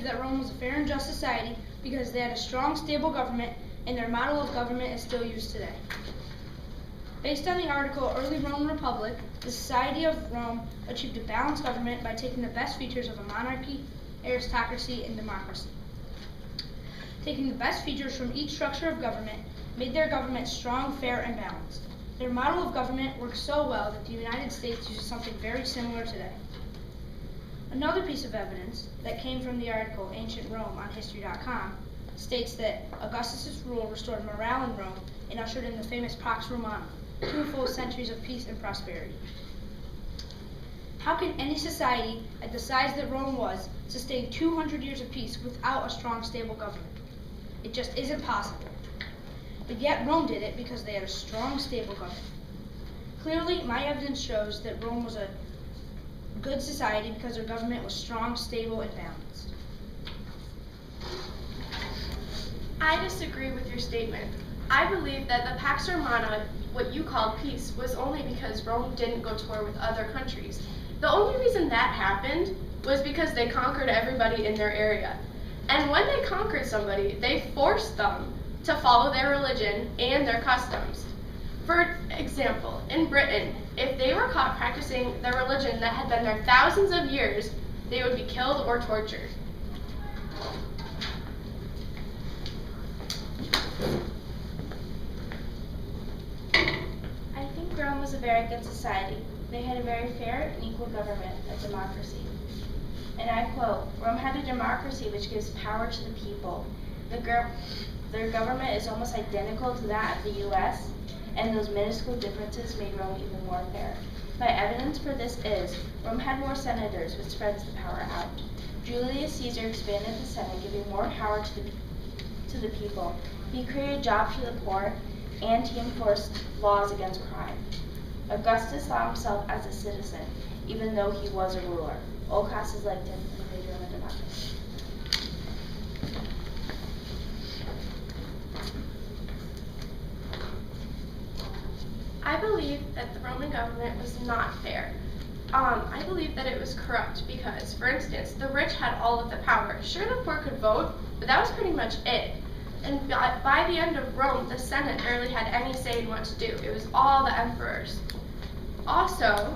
that Rome was a fair and just society because they had a strong, stable government, and their model of government is still used today. Based on the article Early Roman Republic, the society of Rome achieved a balanced government by taking the best features of a monarchy, aristocracy, and democracy. Taking the best features from each structure of government made their government strong, fair, and balanced. Their model of government works so well that the United States uses something very similar today. Another piece of evidence that came from the article Ancient Rome on History.com states that Augustus' rule restored morale in Rome and ushered in the famous Pax Romana, 2 full centuries of peace and prosperity. How can any society at the size that Rome was sustain 200 years of peace without a strong, stable government? It just isn't possible. But yet Rome did it because they had a strong, stable government. Clearly, my evidence shows that Rome was a good society because their government was strong, stable, and balanced. I disagree with your statement. I believe that the Pax Romana, what you call peace, was only because Rome didn't go to war with other countries. The only reason that happened was because they conquered everybody in their area. And when they conquered somebody, they forced them to follow their religion and their customs. For example, in Britain, if they were caught practicing their religion that had been there thousands of years, they would be killed or tortured. I think Rome was a very good society. They had a very fair and equal government, a democracy. And I quote, "Rome had a democracy which gives power to the people. Their government is almost identical to that of the U.S., and those minuscule differences made Rome even more fair. My evidence for this is, Rome had more senators, which spreads the power out. Julius Caesar expanded the Senate, giving more power to the people. He created jobs for the poor, and he enforced laws against crime. Augustus saw himself as a citizen, even though he was a ruler. All classes liked him, and they made Rome a democracy." I believe that the Roman government was not fair. I believe that it was corrupt because, for instance, the rich had all of the power. Sure, the poor could vote, but that was pretty much it. And by the end of Rome, the Senate barely had any say in what to do. It was all the emperors. Also,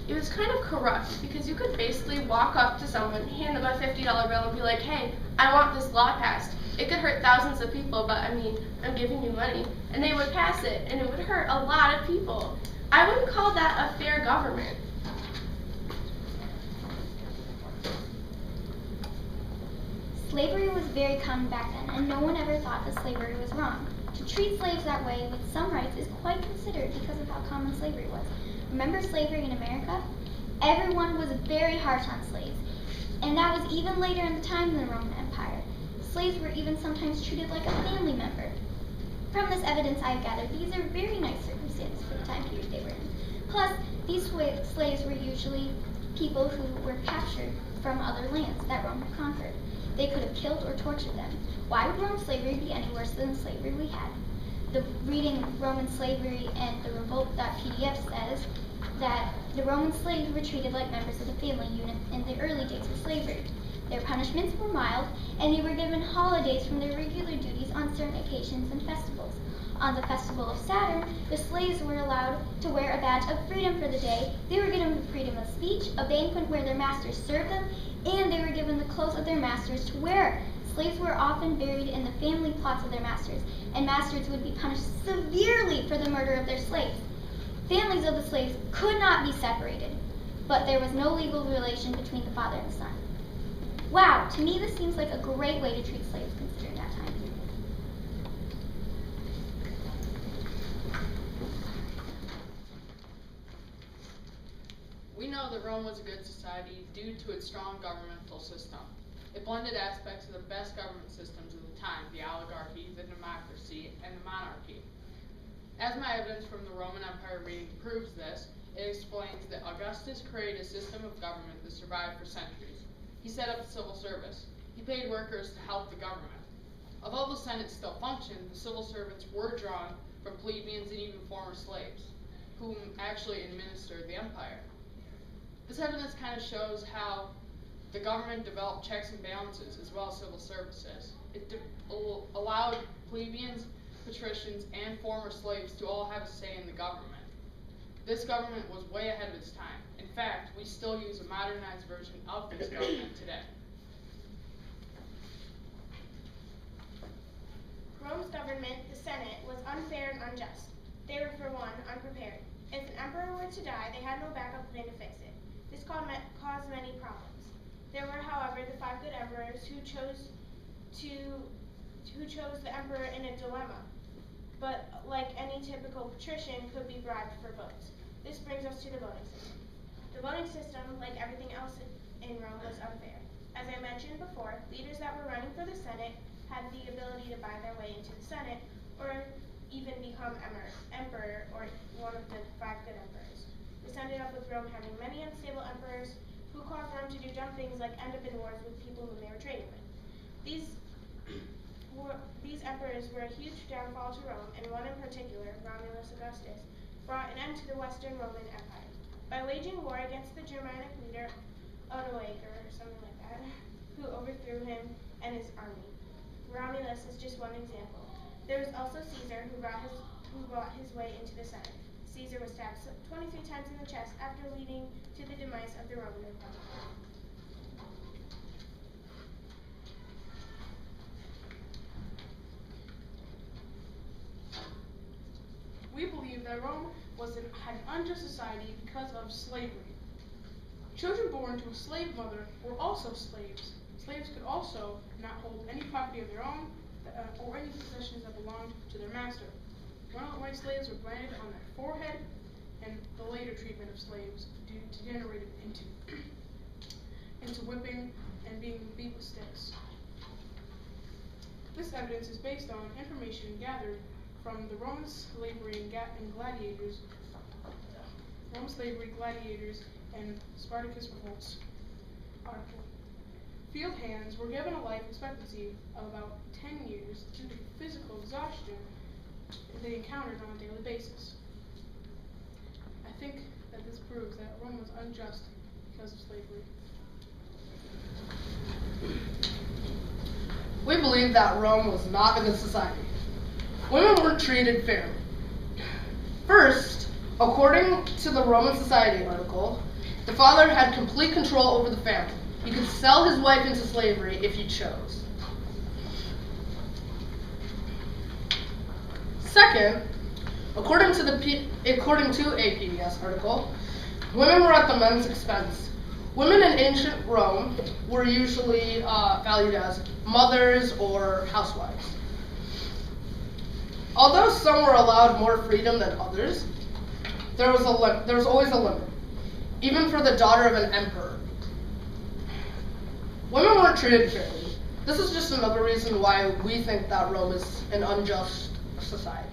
it was kind of corrupt because you could basically walk up to someone, hand them a $50 bill and be like, "Hey, I want this law passed. It could hurt thousands of people, but I mean, I'm giving you money." And they would pass it, and it would hurt a lot of people. I wouldn't call that a fair government. Slavery was very common back then, and no one ever thought that slavery was wrong. To treat slaves that way with some rights is quite considered because of how common slavery was. Remember slavery in America? Everyone was very harsh on slaves, and that was even later in the time in the Roman Empire. Slaves were even sometimes treated like a family member. From this evidence I've gathered, these are very nice circumstances for the time period they were in. Plus, these slaves were usually people who were captured from other lands that Rome had conquered. They could have killed or tortured them. Why would Roman slavery be any worse than the slavery we had? The reading Roman Slavery and the Revolt.pdf says that the Roman slaves were treated like members of the family unit in the early days of slavery. Their punishments were mild, and they were given holidays from their regular duties on certain occasions and festivals. On the festival of Saturn, the slaves were allowed to wear a badge of freedom for the day. They were given freedom of speech, a banquet where their masters served them, and they were given the clothes of their masters to wear. Slaves were often buried in the family plots of their masters, and masters would be punished severely for the murder of their slaves. Families of the slaves could not be separated, but there was no legal relation between the father and the son. Wow, to me this seems like a great way to treat slaves considering that time period. We know that Rome was a good society due to its strong governmental system. It blended aspects of the best government systems of the time, the oligarchy, the democracy, and the monarchy. As my evidence from the Roman Empire reading proves this, it explains that Augustus created a system of government that survived for centuries. He set up the civil service. He paid workers to help the government. Although the Senate still functioned, the civil servants were drawn from plebeians and even former slaves, whom actually administered the empire. This evidence kind of shows how The government developed checks and balances as well as civil services. It allowed plebeians, patricians, and former slaves to all have a say in the government. This government was way ahead of its time. In fact, we still use a modernized version of this government today. Rome's government, the Senate, was unfair and unjust. They were, for one, unprepared. If an emperor were to die, they had no backup plan to fix it. This caused many problems. There were, however, the 5 good emperors who chose the emperor in a dilemma, but like any typical patrician, could be bribed for votes. This brings us to the voting system. The voting system, like everything else in Rome, was unfair. As I mentioned before, leaders that were running for the Senate had the ability to buy their way into the Senate, or even become emperor, or one of the 5 good emperors. This ended up with Rome having many unstable emperors who caused Rome to do dumb things like end up in wars with people whom they were trading with. These emperors were a huge downfall to Rome, and one in particular, Romulus Augustus, brought an end to the Western Roman Empire. By waging war against the Germanic leader Odoacer, or something like that, who overthrew him and his army. Romulus is just one example. There was also Caesar, who brought his way into the Senate. Caesar was stabbed 23 times in the chest after leading to the demise of the Roman Republic. We believe that Rome had an unjust society because of slavery. Children born to a slave mother were also slaves. Slaves could also not hold any property of their own or any possessions that belonged to their master. White slaves were branded on their forehead, and the later treatment of slaves degenerated into whipping and being beat with sticks. This evidence is based on information gathered from the Roman slavery and gladiators, and Spartacus Revolts article. Field hands were given a life expectancy of about 10 years due to physical exhaustion they encountered on a daily basis. I think that this proves that Rome was unjust because of slavery. We believe that Rome was not a good society. Women weren't treated fairly. First, according to the Roman Society article, the father had complete control over the family. He could sell his wife into slavery if he chose. Second, according to a PBS article, women were at the men's expense. Women in ancient Rome were usually valued as mothers or housewives. Although some were allowed more freedom than others, there was always a limit, even for the daughter of an emperor. Women weren't treated fairly. This is just another reason why we think that Rome is an unjust society.